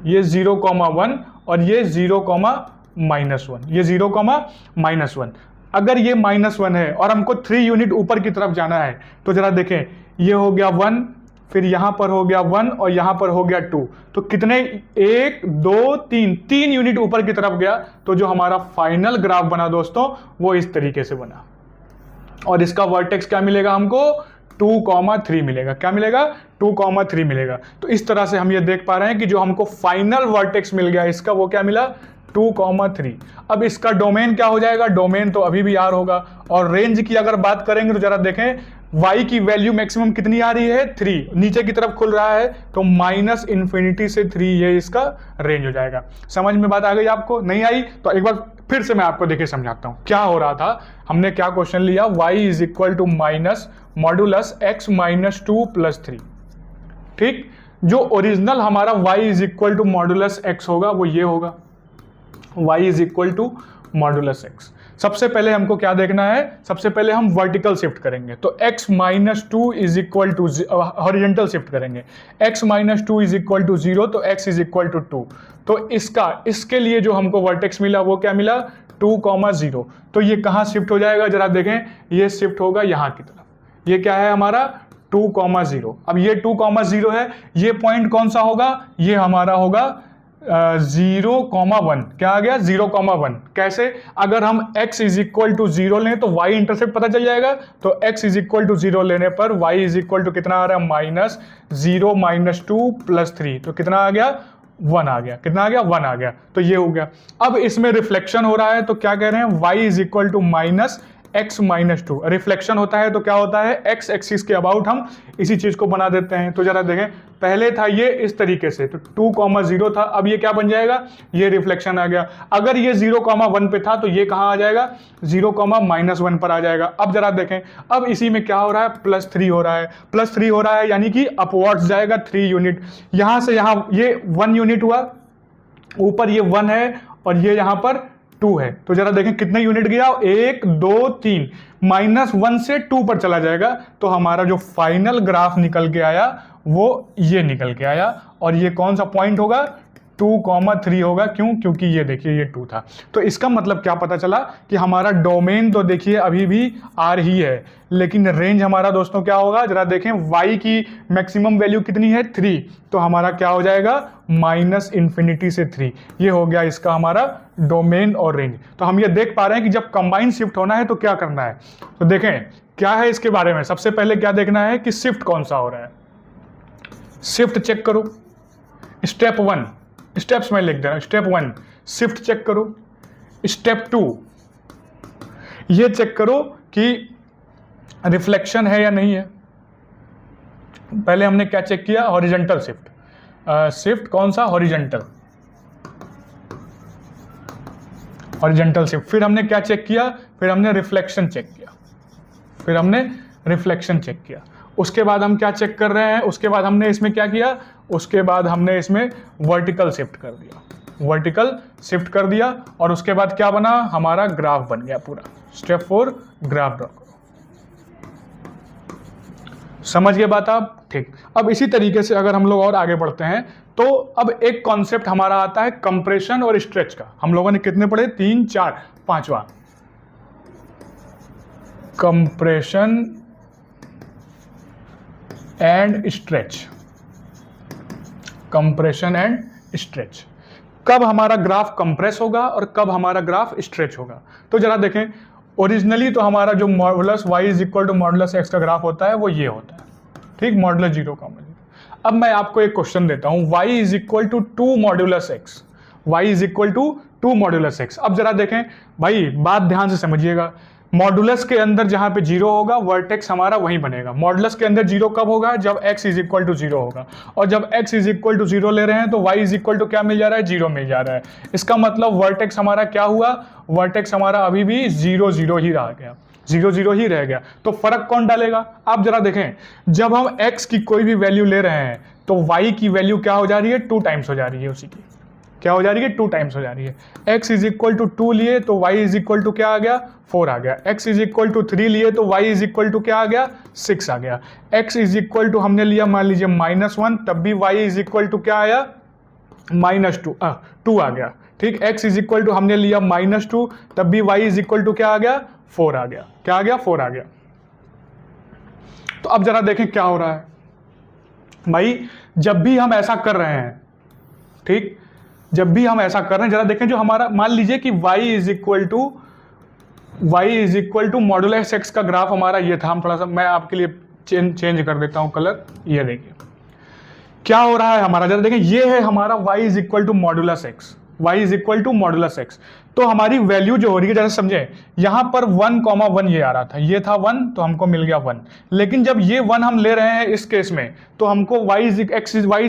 ये 0,1 और ये 0,-1, ये 0,-1। अगर ये -1 है और हमको 3 यूनिट ऊपर की तरफ जाना है तो जरा देखें, ये हो गया 1, फिर यहां पर हो गया 1 और यहां पर हो गया 2, तो कितने, 1 2 3 यूनिट ऊपर की तरफ गया, तो जो हमारा फाइनल ग्राफ बना दोस्तों वो इस तरीके से बना, और इसका वर्टेक्स क्या मिलेगा हमको, 2,3 मिलेगा, क्या मिलेगा, 2,3 मिलेगा। तो इस तरह से हम ये देख पा रहे हैं कि जो हमको फाइनल वर्टेक्स मिल गया इसका, वो क्या मिला, 2,3। अब इसका डोमेन क्या हो जाएगा, डोमेन तो अभी भी R होगा, और रेंज की अगर बात करेंगे तो जरा देखें, y की वैल्यू मैक्सिमम कितनी आ रही है, 3, नीचे की तरफ खुल रहा है, तो -∞ से 3 ये इसका रेंज हो जाएगा। समझ में बात आ गई आपको, नहीं आई तो एक बार फिर से मैं आपको देखिए समझाता हूं क्या हो रहा था। हमने क्या क्वेश्चन लिया, y is equal to minus modulus x-2 +3, ठीक, जो ओरिजिनल हमारा y is equal to modulus x होगा वो ये होगा, y is equal to modulus x। सबसे पहले हमको क्या देखना है, सबसे पहले हम वर्टिकल शिफ्ट करेंगे, तो x-2 is equal to, horizontal shift करेंगे, x-2 इज इक्वल टू 0, तो x इज इक्वल टू 2, तो इसके लिए जो हमको वर्टेक्स मिला वो क्या मिला, 2,0, तो ये कहाँ शिफ्ट हो जाएगा, जरा देखें, ये शिफ्ट होगा यहाँ की तरफ, ये क्या है हमारा 2,0। अब ये 2,0 है, ये पॉइंट कौन सा होगा, ये हमारा होगा 0,1, क्या आ गया, 0,1। कैसे, अगर हम x इज इक्वल टू 0 लें तो y इंटरसेप्ट पता चल जाएगा, तो x इज इक्वल टू 0 लेने पर y इज इक्वल टू कितना आ रहा है, -0 -2 +3, तो कितना आ गया, 1 आ गया, कितना आ गया, 1 आ गया, तो ये हो गया। अब इसमें रिफ्लेक्शन हो रहा है तो क्या कह रहे हैं, y is equal to -x-2, reflection होता है तो क्या होता है, x एक्सिस के अबाउट हम इसी चीज को बना देते हैं। तो जरा देखें, पहले था ये इस तरीके से, तो 2,0 था, अब ये क्या बन जाएगा, ये रिफ्लेक्शन आ गया। अगर ये 0,1 पे था तो ये कहाँ आ जाएगा, 0,-1 पर आ जाएगा। अब जरा देखें, अब इसी में क्या हो रहा है, +3 हो रहा है, +3 हो रहा है, यानी कि अपवर्ड्स जाएगा 3 यूनिट, यहां से यहां ये 1 यूनिट हुआ, ऊपर ये 1 है और ये यहां पर 2 है, तो जरा देखें कितने यूनिट गया, 1 2 3, -1 से 2 पर चला जाएगा, तो हमारा जो फाइनल ग्राफ निकल के आया वो ये निकल के आया, और ये कौन सा पॉइंट होगा, 2,3 होगा। क्यों, क्योंकि ये देखिए ये 2 था। तो इसका मतलब क्या पता चला कि हमारा डोमेन तो देखिए अभी भी R ही है, लेकिन रेंज हमारा दोस्तों क्या होगा, जरा देखें, y की मैक्सिमम वैल्यू कितनी है, 3, तो हमारा क्या हो जाएगा, -∞ से 3, ये हो गया इसका हमारा डोमेन और रेंज। तो हम ये देख पा रहे हैं कि जब कंबाइन शिफ्ट होना है तो क्या करना है, तो देखें क्या है इसके बारे में। सबसे पहले क्या देखना है कि शिफ्ट कौन सा हो रहा है, शिफ्ट चेक करो, स्टेप 1, स्टेप्स में लिख दे रहा हूं, स्टेप 1 शिफ्ट चेक करो, स्टेप 2 ये चेक करो कि रिफ्लेक्शन है या नहीं है। पहले हमने क्या चेक किया, हॉरिजॉन्टल शिफ्ट, शिफ्ट कौन सा, हॉरिजॉन्टल शिफ्ट। फिर हमने क्या चेक किया, फिर हमने रिफ्लेक्शन चेक किया, उसके बाद हम क्या चेक कर रहे हैं, उसके बाद हमने इसमें क्या किया, उसके बाद हमने इसमें वर्टिकल शिफ्ट कर दिया, और उसके बाद क्या बना, हमारा ग्राफ बन गया पूरा। स्टेप 4 ग्राफ ड्रॉ करो। समझ गए बात आप? ठीक। अब इसी तरीके से अगर हम लोग और आगे बढ़ते हैं तो अब एक कॉन्सेप्ट हमारा आता है कंप्रेशन और स्ट्रेच का। हम लोगों ने कितने पढ़े? 3, 4, 5वां, compression and stretch. Compression and stretch, कब हमारा ग्राफ कंप्रेस होगा और कब हमारा ग्राफ स्ट्रेच होगा। तो जरा देखें, ओरिजिनली तो हमारा जो modulus y is equal to modulus x का ग्राफ होता है वो ये होता है, ठीक, मॉडुलस 0, अब मैं आपको एक क्वेश्चन देता हूं, y is equal to 2 modulus x, y is equal to 2 modulus x। अब जरा देखें भाई, बात ध्यान से समझिएगा, मॉडुलस के अंदर जहां पे 0 होगा वर्टेक्स हमारा वहीं बनेगा। मॉडुलस के अंदर 0 कब होगा? जब x इज इक्वल टू 0 होगा, और जब x इज इक्वल टू 0 ले रहे हैं तो y इज इक्वल टू क्या मिल जा रहा है? 0 मिल जा रहा है। इसका मतलब वर्टेक्स हमारा क्या हुआ? वर्टेक्स हमारा अभी भी 0 0 ही रह गया, 0 0 ही रह गया। तो फर्क कौन डालेगा? आप जरा देखें, जब हम x की कोई भी वैल्यू ले रहे हैं तो y की वैल्यू क्या हो जा रही है? 2 टाइम्स हो जा रही है उसी की। क्या हो जा रही है? 2 टाइम्स हो जा रही है। x इज इक्वल टू 2 लिए तो y इज इक्वल टू क्या आ गया? 4 आ गया। x इज इक्वल टू 3 लिए तो y इज इक्वल टू क्या आ गया? 6 आ गया। x इज इक्वल टू हमने लिया मान लीजिए -1, तब भी y इज इक्वल टू क्या आया? -2 आ गया, ठीक। x इज इक्वल टू हमने लिया -2, तब भी y इज इक्वल टू क्या आ गया? 4 आ गया। क्या आ गया? 4 आ गया। तो अब जरा देखें क्या हो रहा है भाई, जब भी हम ऐसा कर रहे हैं, ठीक, जब भी हम ऐसा कर रहे हैं, जरा देखें, जो हमारा मान लीजिए कि y is equal to modulus x का ग्राफ हमारा ये था। हम थोड़ा सा, मैं आपके लिए चेंज कर देता हूं कलर। ये देखिए क्या हो रहा है हमारा, जरा देखें, ये है हमारा y is equal to modulus x, y is equal to modulus x। तो हमारी वैल्यू जो हो रही है, जरा समझे, यहां पर 1, 1 ये आ रहा था, ये था 1 तो हमको मिल गया 1। लेकिन जब ये 1 हम ले रहे हैं इस केस में तो हमको y इज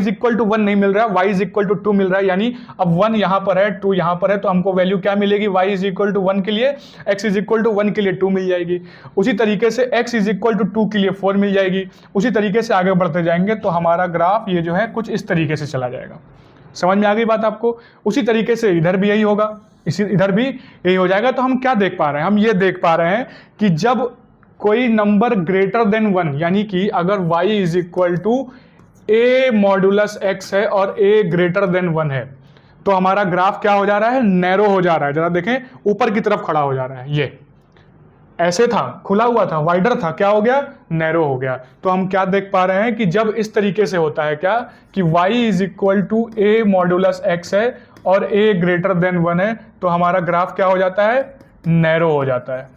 इक्वल टू 1 नहीं मिल रहा है, y इज इक्वल टू 2 मिल रहा है। यानी अब 1 यहां पर है, 2 यहां पर है, तो हमको वैल्यू क्या मिलेगी? y इज इक्वल टू 1 के लिए, x इज इक्वल टू 1 के लिए 2 मिल जाएगी। उसी तरीके से x इज इक्वल टू 2 के लिए 4 मिल जाएगी। उसी तरीके से आगे बढ़ते जाएंगे तो हमारा ग्राफ ये जो है कुछ इस तरीके से चला जाएगा। समझ में आ गई बात आपको? उसी तरीके से इधर भी यही होगा, इधर भी यही हो जाएगा। तो हम क्या देख पा रहे हैं? हम ये देख पा रहे हैं कि जब कोई नंबर ग्रेटर देन 1, यानी कि अगर y is equal to a modulus x है और a ग्रेटर देन 1 है तो हमारा ग्राफ क्या हो जा रहा है? नैरो हो जा रहा है। जरा देखें, ऊपर की तरफ खड़ा हो जा रहा है। ये ऐसे था, खुला हुआ था, वाइडर था, क्या हो गया? नैरो हो गया। तो हम क्या देख पा रहे हैं कि जब इस तरीके से होता है क्या, कि y is equal to a modulus x है और a ग्रेटर देन 1 है, तो हमारा ग्राफ क्या हो जाता है? नैरो हो जाता है।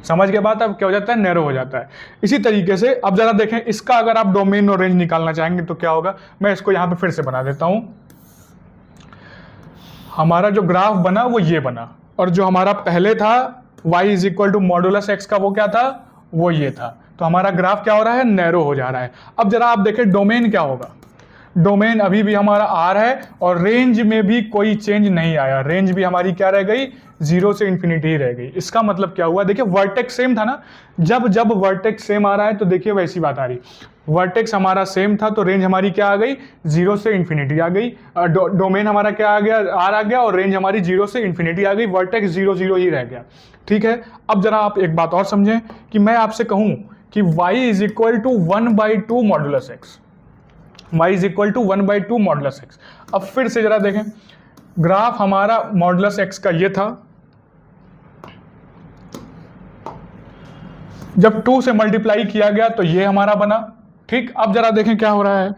समझ के बात? अब क्या हो जाता है? नैरो हो जाता है। इसी तरीके से अब जरा देखें, इसका अगर आप डोमेन और रेंज निकालना चाहेंगे तो क्या होगा? मैं इसको यहां पे फिर से बना देता हूं। हमारा जो ग्राफ बना वो ये बना, और जो हमारा पहले था y is equal to modulus x का, वो क्या था? वो ये था। तो हमारा ग्राफ क्या हो रहा है? नैरो हो जा रहा है। अब जरा आप देखें डोमेन क्या होगा। डोमेन अभी भी हमारा R है और रेंज में भी कोई चेंज नहीं आया, रेंज भी हमारी क्या रह गई? 0 से इंफिनिटी ही रह गई। इसका मतलब क्या हुआ? देखिए वर्टेक्स सेम था ना, जब वर्टेक्स सेम आ रहा है तो देखिए वैसी बात आ रही, वर्टेक्स हमारा सेम था तो रेंज हमारी क्या आ गई? 0 से इंफिनिटी आ गई। डोमेन हमारा क्या आ गया? R आ गया, और रेंज हमारी 0 से इंफिनिटी आ गई। वर्टेक्स 0 0 ही रह गया, ठीक है। अब जरा आप एक बात और समझें कि मैं आपसे कहूं कि y is equal to 1/2 modulus x, y is equal to 1/2 modulus x। अब फिर से जरा देखें, ग्राफ हमारा मॉडुलस x का ये था, जब 2 से मल्टीप्लाई किया गया तो ये हमारा बना, ठीक। अब जरा देखें क्या हो रहा है,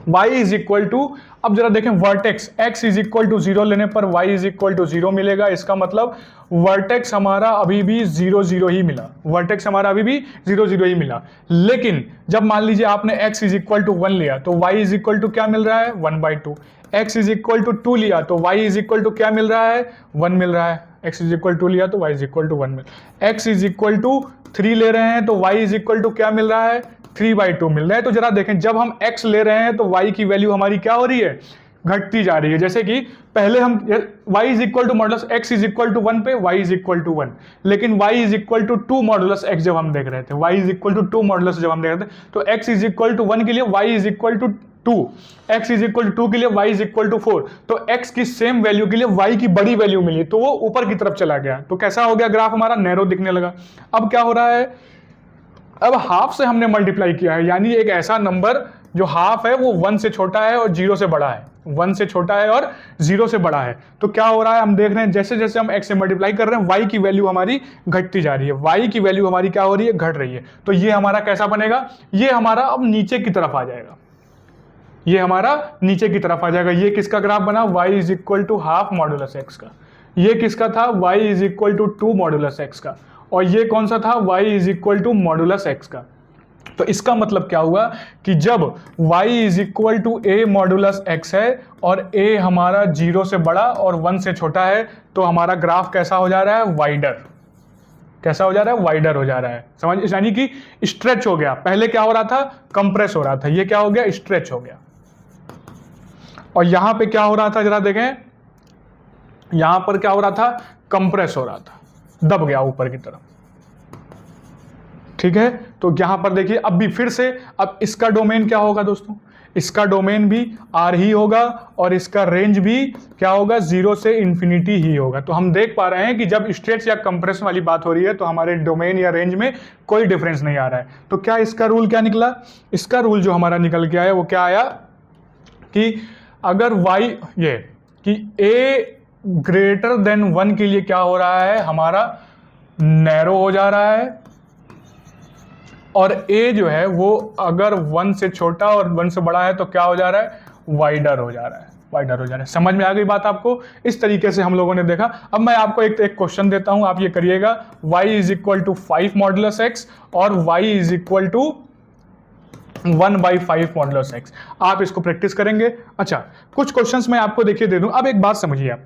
y इज इक्वल टू, अब जरा देखें vertex x is equal to 0 लेने पर y इज इक्वल टू 0 मिलेगा। इसका मतलब वर्टेक्स हमारा अभी भी 0 0 ही मिला, वर्टेक्स हमारा अभी भी 0 0 ही मिला। लेकिन जब मान लीजिए आपने x इज इक्वल टू 1 लिया तो y इज इक्वल टू क्या मिल रहा है? 1/2। x इज इक्वल टू 2 लिया तो y इज इक्वल टू क्या मिल रहा है? 1 मिल रहा है। x इज इक्वल टू लिया तो y इज इक्वल टू 1 मिल, x इज इक्वल टू 3 ले रहे हैं तो y इज इक्वल टू क्या मिल रहा है? 3/2 मिल रहा है। तो जरा देखें, जब हम x ले रहे हैं तो y की वैल्यू हमारी क्या हो रही है? घटती जा रही है। जैसे कि पहले हम y is equal to modulus x is equal to 1 पे y इज इक्वल टू 1, लेकिन y is equal to 2 modulus x जब हम देख रहे थे, y is equal to 2 modulus जब हम देख रहे थे, तो x इज इक्वल टू 1 के लिए y is equal to 2, x is equal to 2 के लिए y इज इक्वल टू 4, तो x की सेम वैल्यू के लिए y की बड़ी वैल्यू मिली तो वो ऊपर की तरफ चला गया, तो कैसा हो गया ग्राफ हमारा, नैरो दिखने लगा। अब क्या हो रहा है, अब हाफ से हमने मल्टीप्लाई किया है, यानी एक ऐसा नंबर जो हाफ है वो 1 से छोटा है और 0 से बड़ा है, 1 से छोटा है और 0 से बड़ा है। तो क्या हो रहा है, हम देख रहे हैं जैसे जैसे हम x से मल्टीप्लाई कर रहे हैं y की वैल्यू हमारी घटती जा रही है, y की वैल्यू हमारी क्या हो रही है, घट रही है। तो ये हमारा कैसा बनेगा, ये हमारा अब नीचे की तरफ आ जाएगा, ये हमारा नीचे की तरफ आ जाएगा। ये किसका ग्राफ बना, y is equal to half modulus x का। ये किसका था, y is equal to 2 modulus x का। और ये कौन सा था, y is equal to modulus x का। तो इसका मतलब क्या हुआ कि जब y is equal to a modulus x है और a हमारा 0 से बड़ा और 1 से छोटा है, तो हमारा ग्राफ कैसा हो जा रहा है, वाइडर। कैसा हो जा रहा है, वाइडर हो जा रहा है, समझ, यानी कि स्ट्रेच हो गया। पहले क्या हो रहा था, कंप्रेस हो रहा था, ये क्या हो गया, स्ट्रेच हो गया। और यहां पे क्या हो रहा था, जरा देखें, यहां पर क्या हो रहा था, कंप्रेस हो रहा था, दब गया ऊपर की तरफ। ठीक है, तो यहां पर देखिए अब भी फिर से, अब इसका डोमेन क्या होगा दोस्तों, इसका डोमेन भी R ही होगा और इसका रेंज भी क्या होगा, 0 से इंफिनिटी ही होगा। तो हम देख पा रहे हैं कि जब स्ट्रेच या कंप्रेस वाली बात हो रही है तो हमारे डोमेन या रेंज में कोई डिफरेंस नहीं आ रहा है। तो क्या इसका रूल क्या निकला, इसका रूल जो हमारा निकल के आया वो क्या आया कि अगर y ये कि a ग्रेटर देन 1 के लिए क्या हो रहा है, हमारा नैरो हो जा रहा है, और a जो है वो अगर 1 से छोटा और 1 से बड़ा है तो क्या हो जा रहा है, वाइडर हो जा रहा है, वाइडर हो जा रहा है। समझ में आ गई बात आपको, इस तरीके से हम लोगों ने देखा। अब मैं आपको एक क्वेश्चन देता हूं, आप ये करिएगा, y is equal to 5 modulus x और y is equal to 1/5 modulus x। आप इसको प्रैक्टिस करेंगे। अच्छा, कुछ क्वेश्चंस मैं आपको देखिए दे दूं। अब एक बात समझिए आप,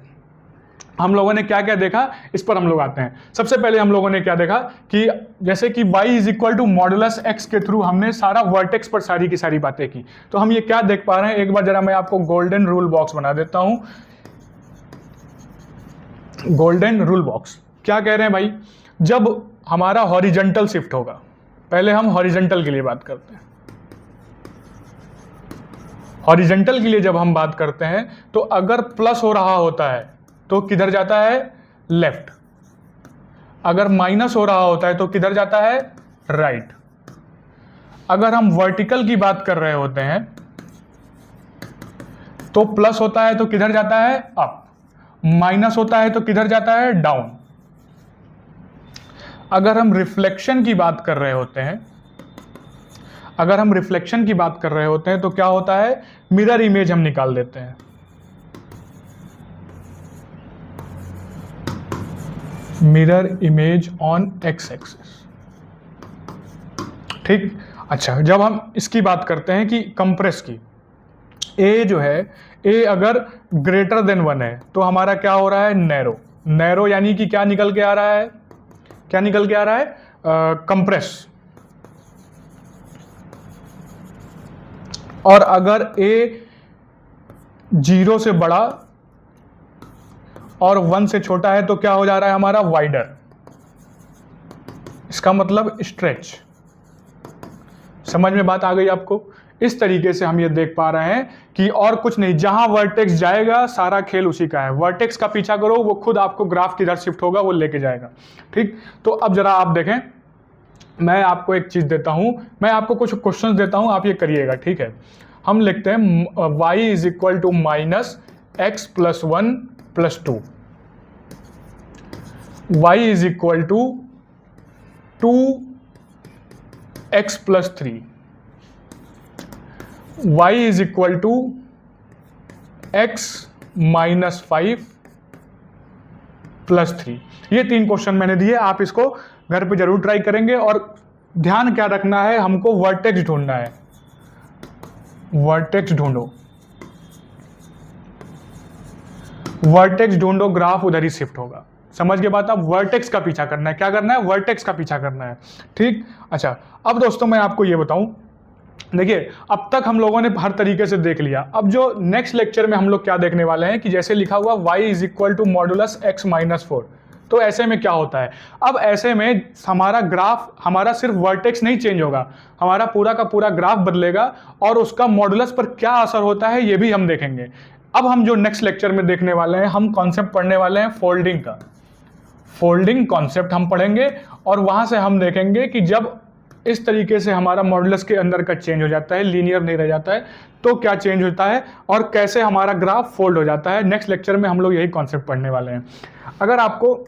हम लोगों ने क्या क्या देखा, इस पर हम लोग आते हैं। सबसे पहले हम लोगों ने क्या देखा कि जैसे कि y is equal to modulus x के थ्रू हमने सारा वर्टेक्स पर सारी की सारी बातें की। तो हम ये क्या देख पा रहे हैं, एक बार जरा मैं आपको गोल्डन रूल बॉक्स बना देता हूं। गोल्डन रूल बॉक्स क्या कह रहे हैं भाई, जब हमारा हॉरिजॉन्टल शिफ्ट होगा, पहले हम हॉरिजॉन्टल के लिए बात करते हैं। हॉरिजॉन्टल के लिए जब हम बात करते हैं तो अगर प्लस हो रहा होता है तो किधर जाता है, लेफ्ट। अगर माइनस हो रहा होता है तो किधर जाता है, राइट। अगर हम वर्टिकल की बात कर रहे होते हैं तो प्लस होता है तो किधर जाता है, अप। माइनस होता है तो किधर जाता है, डाउन। अगर हम रिफ्लेक्शन की बात कर रहे होते हैं, अगर हम रिफ्लेक्शन की बात कर रहे होते हैं तो क्या होता है, मिरर इमेज हम निकाल देते हैं। Mirror image on x axis, ठीक। अच्छा, जब हम इसकी बात करते हैं कि कंप्रेस की, ए जो है, ए अगर ग्रेटर देन 1 है तो हमारा क्या हो रहा है, नैरो। नैरो यानी कि क्या निकल के आ रहा है, क्या निकल के आ रहा है, कंप्रेस। और अगर ए 0 से बड़ा और 1 से छोटा है तो क्या हो जा रहा है हमारा, वाइडर। इसका मतलब स्ट्रेच। समझ में बात आ गई आपको। इस तरीके से हम ये देख पा रहे हैं कि और कुछ नहीं, जहां वर्टेक्स जाएगा सारा खेल उसी का है। वर्टेक्स का पीछा करो, वो खुद आपको ग्राफ किधर शिफ्ट होगा वो लेके जाएगा, ठीक। तो अब जरा आप देखें, मैं आपको एक चीज देता हूं, मैं आपको कुछ क्वेश्चन देता हूं, आप ये करिएगा, ठीक है। हम लिखते हैं y is equal to minus x plus 1 plus 2, y is equal to 2x plus 3, y is equal to x minus 5 plus 3। ये 3 क्वेश्चन मैंने दिए, आप इसको घर पे जरूर ट्राई करेंगे। और ध्यान क्या रखना है, हमको वर्टेक्स ढूंढना है। वर्टेक्स ढूंढो, वर्टेक्स ढूंढो, ग्राफ उधर ही शिफ्ट होगा। समझ के बात, आप वर्टेक्स का पीछा करना है। क्या करना है, वर्टेक्स का पीछा करना है, ठीक। अच्छा, अब दोस्तों मैं आपको ये बताऊं, देखिए अब तक हम लोगों ने हर तरीके से देख लिया। अब जो नेक्स्ट लेक्चर में हम लोग क्या देखने वाले हैं कि जैसे लिखा हुआ y is equal to modulus x minus 4, तो ऐसे में क्या होता है, अब ऐसे में हमारा ग्राफ, हमारा सिर्फ वर्टेक्स नहीं चेंज होगा, हमारा पूरा का पूरा ग्राफ बदलेगा और उसका मॉडुलस पर क्या असर होता है ये भी हम देखेंगे। अब हम जो नेक्स्ट लेक्चर में देखने वाले हैं, हम कॉन्सेप्ट पढ़ने वाले हैं फोल्डिंग का। फोल्डिंग कॉन्सेप्ट हम पढ़ेंगे और वहां से हम देखेंगे कि जब इस तरीके से हमारा मॉडुलस के अंदर का चेंज हो जाता है, लीनियर नहीं रह जाता है, तो क्या चेंज होता है और कैसे हमारा ग्राफ फोल्ड हो जाता है। नेक्स्ट लेक्चर में हम लोग यही कॉन्सेप्ट पढ़ने वाले हैं। अगर आपको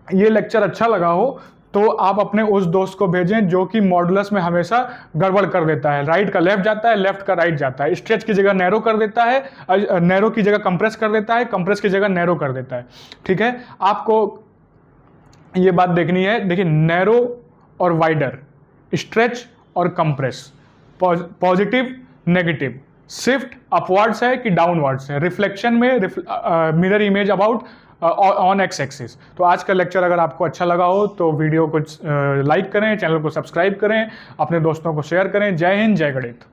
ये लेक्चर अच्छा लगा हो तो आप अपने उस दोस्त को भेजें जो कि मॉडुलस में हमेशा गड़बड़ कर देता है, राइट का लेफ्ट जाता है, लेफ्ट का राइट जाता है, स्ट्रेच की जगह नैरो कर देता है, नैरो की जगह कंप्रेस कर देता है, कंप्रेस की जगह नैरो कर देता है। ठीक है, आपको ये बात देखनी है। देखिए, नैरो और वाइडर, स्ट्रेच और compress, positive negative, shift upwards है कि डाउनवर्ड्स है, रिफ्लेक्शन में mirror image about on x axis. तो आज का लेक्चर अगर आपको अच्छा लगा हो तो वीडियो को लाइक करें, चैनल को सब्सक्राइब करें, अपने दोस्तों को शेयर करें। जय हिंद, जय गणित।